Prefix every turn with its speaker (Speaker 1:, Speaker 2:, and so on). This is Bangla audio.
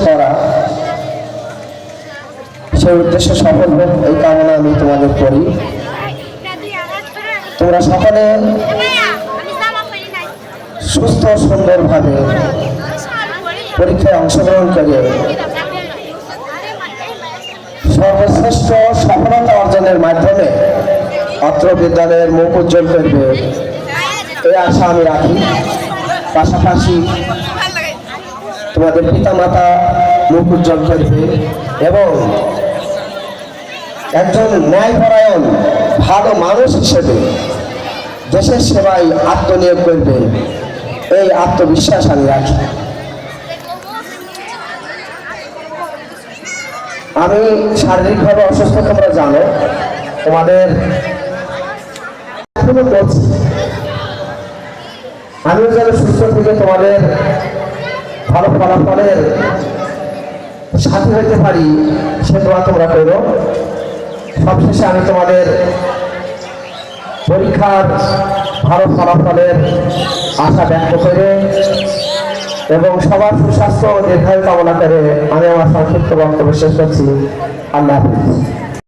Speaker 1: করা, সেই উদ্দেশ্য সফল হোক এই কামনা আমি তোমাদের করি। তোমরা সকলে সুস্থ সুন্দরভাবে পরীক্ষায় অংশগ্রহণ করে সর্বশ্রেষ্ঠ সফলতা অর্জনের মাধ্যমে অত্র বিদ্যালয়ের মুখ উজ্জ্বল করবে এই আশা আমি রাখি। পাশাপাশি তোমাদের পিতামাতা মুখ উজ্জ্বল করবে এবং একজন ন্যায়পরায়ণ ভালো মানুষ হিসেবে দেশের সেবায় আত্মনিয়োগ করবে এই আত্মবিশ্বাস আমি রাখি। আমি শারীরিকভাবে অসুস্থ, তোমরা জানো, তোমাদের করছি আমিও যেন সুস্থ থেকে তোমাদের ভালো ফলাফলের সাথী হইতে পারি সে দোয়া তোমরা করো। সবশেষে আমি তোমাদের পরীক্ষার ভালো ফলাফলের আশা ব্যক্ত করে এবং সবার সুস্বাস্থ্য ও দীর্ঘায়ু কামনা করে আমি আমার সংক্ষিপ্ত বক্তব্য শেষ করছি। আল্লাহ হাফেজ।